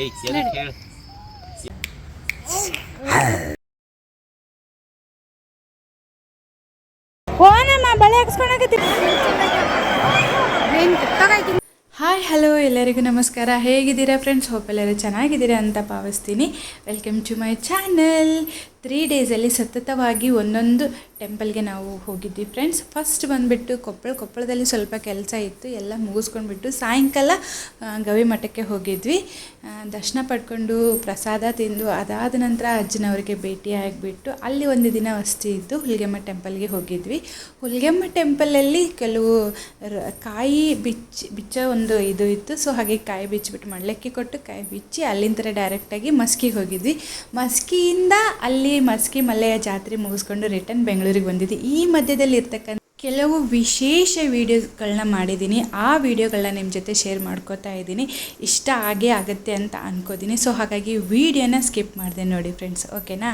ಏಯ್ ಎದಕ್ಕೆ ಹೇಳು ಫೋನಮ್ಮ ಬಳೆ ಹಾಕ್ಸ್ಕೊಳಕತ್ತೀನಿ. ಹಾಯ್ ಹಲೋ ಎಲ್ಲರಿಗೂ ನಮಸ್ಕಾರ. ಹೇಗಿದ್ದೀರಾ ಫ್ರೆಂಡ್ಸ್? ಹೋಪ್ ಎಲ್ಲರೂ ಚೆನ್ನಾಗಿದ್ದೀರಾ ಅಂತ ಭಾವಿಸ್ತೀನಿ. Welcome to my channel. 3 ಡೇಸಲ್ಲಿ ಸತತವಾಗಿ ಒಂದೊಂದು ಟೆಂಪಲ್ಗೆ ನಾವು ಹೋಗಿದ್ವಿ ಫ್ರೆಂಡ್ಸ್. ಫಸ್ಟ್ ಬಂದುಬಿಟ್ಟು ಕೊಪ್ಪಳದಲ್ಲಿ ಸ್ವಲ್ಪ ಕೆಲಸ ಇತ್ತು, ಎಲ್ಲ ಮುಗಿಸ್ಕೊಂಡ್ಬಿಟ್ಟು ಸಾಯಂಕಾಲ ಗವಿ ಮಠಕ್ಕೆ ಹೋಗಿದ್ವಿ. ದರ್ಶನ ಪಡ್ಕೊಂಡು ಪ್ರಸಾದ ತಿಂದು ಅದಾದ ನಂತರ ಅಜ್ಜನವರಿಗೆ ಭೇಟಿ ಆಗಿಬಿಟ್ಟು ಅಲ್ಲಿ ಒಂದು ದಿನ ವಸ್ತಿ ಇದ್ದು ಹುಲಿಗೆಮ್ಮ ಟೆಂಪಲ್ಗೆ ಹೋಗಿದ್ವಿ. ಹುಲಿಗೆಮ್ಮ ಟೆಂಪಲಲ್ಲಿ ಕೆಲವು ಕಾಯಿ ಬಿಚ್ಚ ಒಂದು ಇದು ಇತ್ತು. ಸೊ ಹಾಗೆ ಕಾಯಿ ಬಿಚ್ಚಿಬಿಟ್ಟು ಮಳ್ಳಕ್ಕಿ ಕೊಟ್ಟು ಕಾಯಿ ಬಿಚ್ಚಿ ಅಲ್ಲಿಂದ ಡೈರೆಕ್ಟಾಗಿ ಮಸ್ಕಿಗೆ ಹೋಗಿದ್ವಿ. ಮಸ್ಕಿಯಿಂದ ಅಲ್ಲಿ ಮಸ್ಕಿ ಮಲ್ಲೆಯ ಜಾತ್ರೆ ಮುಗಿಸ್ಕೊಂಡು ರಿಟರ್ನ್ ಬೆಂಗಳೂರಿಗೆ ಬಂದಿದ್ವಿ. ಈ ಮಧ್ಯದಲ್ಲಿ ಇರ್ತಕ್ಕಂಥ ಕೆಲವು ವಿಶೇಷ ವೀಡಿಯೋಗಳನ್ನ ಮಾಡಿದ್ದೀನಿ. ಆ ವಿಡಿಯೋಗಳನ್ನ ನಿಮ್ಮ ಜೊತೆ ಶೇರ್ ಮಾಡ್ಕೋತಾ ಇದ್ದೀನಿ. ಇಷ್ಟ ಆಗೇ ಆಗುತ್ತೆ ಅಂತ ಅನ್ಕೋತೀನಿ. ಸೊ ಹಾಗಾಗಿ ವಿಡಿಯೋನ ಸ್ಕಿಪ್ ಮಾಡಿದೆ ನೋಡಿ ಫ್ರೆಂಡ್ಸ್, ಓಕೆನಾ?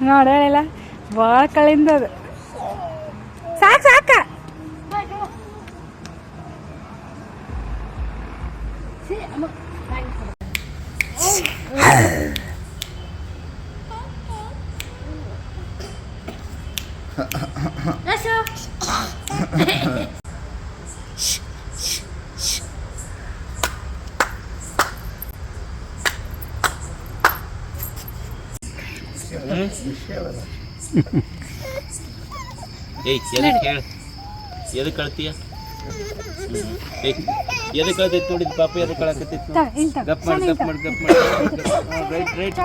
ನೋಡಲ್ಲ ಭಾಳ ಕಳಿಂದ ಅದು ಸಾಕು ಸಾಕ. ಏಯ್ ಎದಕ್ಕೆ ಹೇಳು ಎದಕ್ಕೆ ಕಳ್ತೀಯ? ಏಯ್ ಎದಕ್ಕೆ ಕಳ್ತೈತಿ ನೋಡಿದ್ ಪಾಪ ಎದಕ್ಕೆ ಕಳಕತ್ತೈತಿ? ಗಪ್ ಮಾಡಿ ರೈಟ್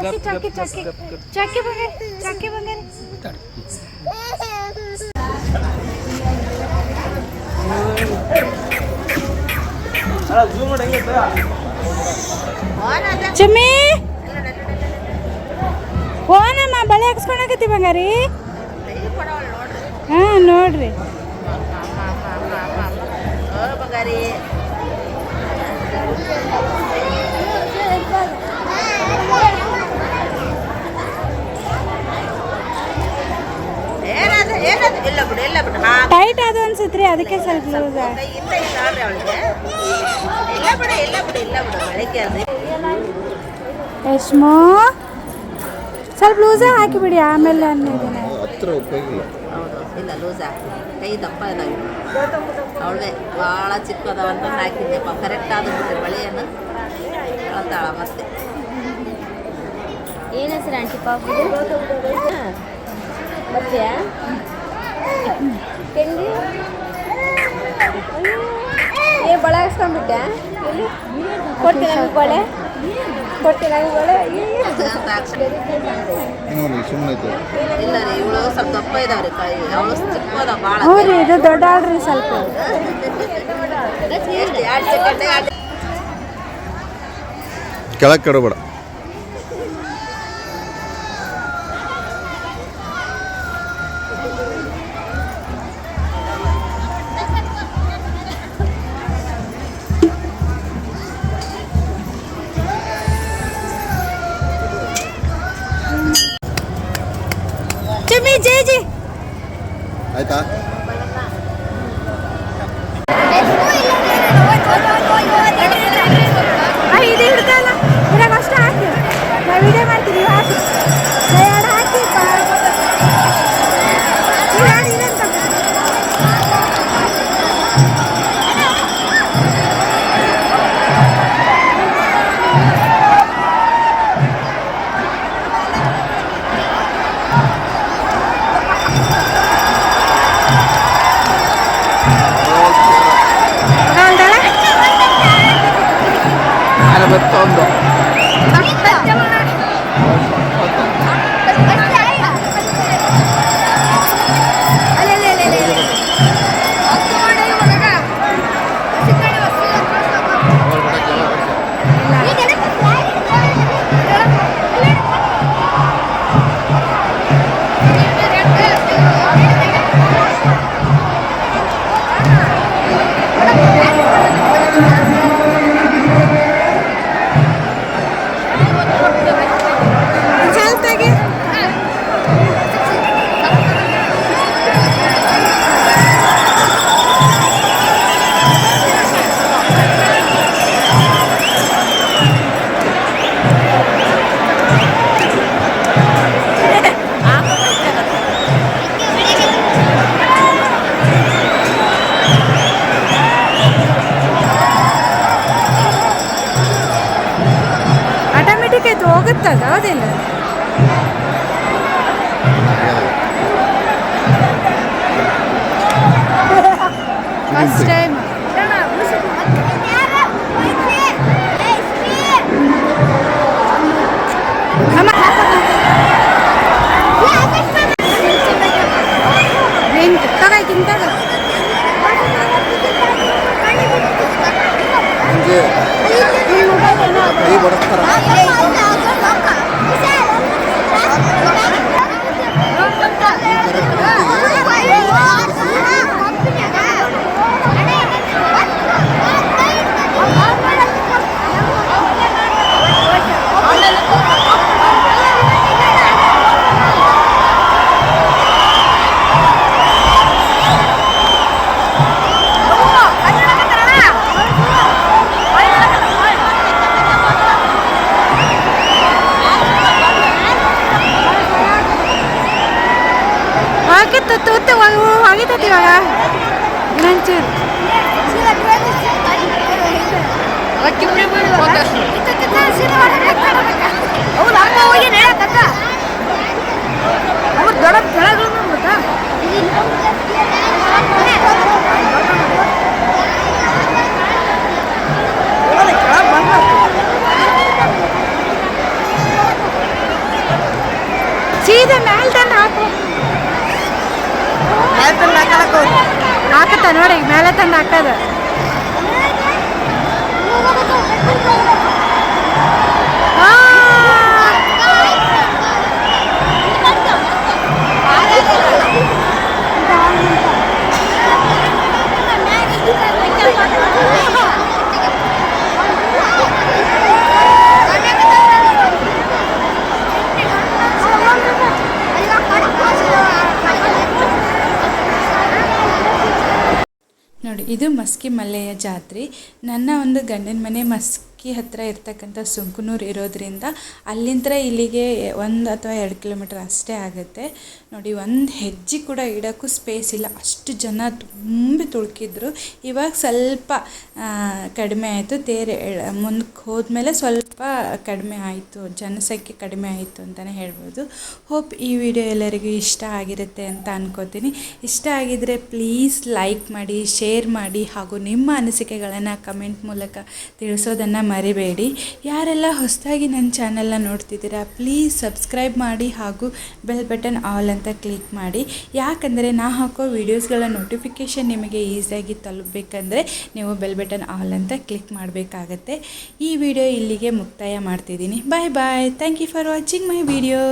ಚಮ್ಮಿ ಫೋನಮ್ಮ ಬಳೆ ಹಾಕ್ಸ್ಕೊಳಕತ್ತಿ ಬಂಗಾರಿ. ಹಾಂ ನೋಡ್ರಿ ಟೈಟ್ ಅದು ಅನ್ಸತ್ರಿ, ಅದಕ್ಕೆ ಸ್ವಲ್ಪ ಲೂಸ್. ಯಶ್ಮೋ ಸ್ವಲ್ಪ ಲೂಸ ಹಾಕಿಬಿಡಿ, ಆಮೇಲೆ ಅನ್ನೋದೇನೆ ಇಲ್ಲ ಲೂಸ ಕೈ ದಪ್ಪ ಇದಾವೆ ಅವಳೇ ಭಾಳ ಚಿಕ್ಕದವಂತ ಹಾಕಿದ್ದೆಪ್ಪ. ಕರೆಕ್ಟ್ ಆದ್ಬಿಟ್ರೆ ಬಳೆಯನ್ನು ಹೇಳ್ತಾಳ. ಮತ್ತೆ ಏನು ಹೆಸರು ಆಂಟಿ ಪಾಪು? ಬರ್ತೀಯಾ ಕೆಂಡಿ? ಏ ಬಳೆ ಹಾಕ್ಸ್ಕೊಂಡ್ಬಿಟ್ಟೆ? ಎಲ್ಲಿ ಕೊಡ್ತೀನಿ ನಂಗೆ ಬಳೆ? ಕೊಡ್ತೀನಿ ನಂಗೆ ಬಳೆ? ಇಲ್ಲ ರೀ, ಇವಳು ಸ್ವಲ್ಪ ದಪ್ಪ ಇದಾವ್ರಿ ಕೈ, ಅವಳು ಚಿಕ್ಕದ ಭಾಳ. ಹ್ಞೂ ರೀ, ಇದು ದೊಡ್ಡ ಆಡ್ರಿ ಸ್ವಲ್ಪ. ಕೆಳಗೆ ಕಡಬೇಡ. ಜೈ ಜಿ ಆಯ್ತಾ? ಇದು ಹಿಡ್ಕಲ್ಲ ಇವಾಗ ಅಷ್ಟು ಹಾಕಿ ನಾವು ವಿಡಿಯೋ ಮಾಡ್ತೀವಿ. ಹಾಕಿ ಎರಡು ಹಾಕಿ ಅದು ಹೋಗುತ್ತದ ಹೌದಿಲ್ಲ ಫಸ್ಟ್ ಟೈಮ್ ಕೈ ಬಡಿಸ್ತಾರ ಆಗಿತ್ತೈತಿ ಇವಾಗ ಇನ್ನೊಂಚೂರು ಸೀದಾ ಮೇಲೆ ತಂದು ಹಾಕು ಹಾಕತ್ತ ನೋಡಿ ಮೇಲೆ ತಂದು ಹಾಕದ ನೋಡಿ ಇದು ಮಸ್ಕಿ ಮಲ್ಲೆಯ ಜಾತ್ರೆ. ನನ್ನ ಒಂದು ಗಂಡನ ಮನೆ ಮಸ್ಕಿ ಹತ್ತಿರ ಇರ್ತಕ್ಕಂಥ ಸುಂಕನೂರು ಇರೋದ್ರಿಂದ ಅಲ್ಲಿಂದ ಇಲ್ಲಿಗೆ 1 ಅಥವಾ 2 ಕಿಲೋಮೀಟರ್ ಅಷ್ಟೇ ಆಗುತ್ತೆ. ನೋಡಿ ಒಂದು ಹೆಜ್ಜೆ ಕೂಡ ಇಡೋಕ್ಕೂ ಸ್ಪೇಸ್ ಇಲ್ಲ, ಅಷ್ಟು ಜನ ತುಂಬಿ ತುಳುಕಿದ್ರು. ಇವಾಗ ಸ್ವಲ್ಪ ಕಡಿಮೆ ಆಯಿತು, ತೇರು ಮುಂದಕ್ಕೆ ಹೋದ್ಮೇಲೆ ಸ್ವಲ್ಪ ಕಡಿಮೆ ಆಯಿತು, ಜನಸಂಖ್ಯೆ ಕಡಿಮೆ ಆಯಿತು ಅಂತಲೇ ಹೇಳ್ಬೋದು. ಹೋಪ್ ಈ ವಿಡಿಯೋ ಎಲ್ಲರಿಗೂ ಇಷ್ಟ ಆಗಿರುತ್ತೆ ಅಂತ ಅನ್ಕೋತೀನಿ. ಇಷ್ಟ ಆಗಿದರೆ ಪ್ಲೀಸ್ ಲೈಕ್ ಮಾಡಿ, ಶೇರ್ ಮಾಡಿ ಹಾಗೂ ನಿಮ್ಮ ಅನಿಸಿಕೆಗಳನ್ನು ಕಮೆಂಟ್ ಮೂಲಕ ತಿಳಿಸೋದನ್ನು ಮರಿಬೇಡಿ. ಯಾರೆಲ್ಲ ಹೊಸದಾಗಿ ನನ್ನ ಚಾನಲ್ನ ನೋಡ್ತಿದ್ದೀರಾ ಪ್ಲೀಸ್ ಸಬ್ಸ್ಕ್ರೈಬ್ ಮಾಡಿ ಹಾಗೂ ಬೆಲ್ ಬಟನ್ ಆಲ್ ಅಂತ ಕ್ಲಿಕ್ ಮಾಡಿ. ಯಾಕಂದರೆ ನಾ ಹಾಕೋ ವೀಡಿಯೋಸ್ಗಳ ನೋಟಿಫಿಕೇಷನ್ ನಿಮಗೆ ಈಸಿಯಾಗಿ ತಲುಪಬೇಕಂದ್ರೆ ನೀವು ಬೆಲ್ ಬಟನ್ ಆಲ್ ಅಂತ ಕ್ಲಿಕ್ ಮಾಡಬೇಕಾಗತ್ತೆ. ಈ ವಿಡಿಯೋ ಇಲ್ಲಿಗೆ ಮುಕ್ತಾಯ ಮಾಡ್ತಿದ್ದೀನಿ. Bye bye. Thank you for watching my video.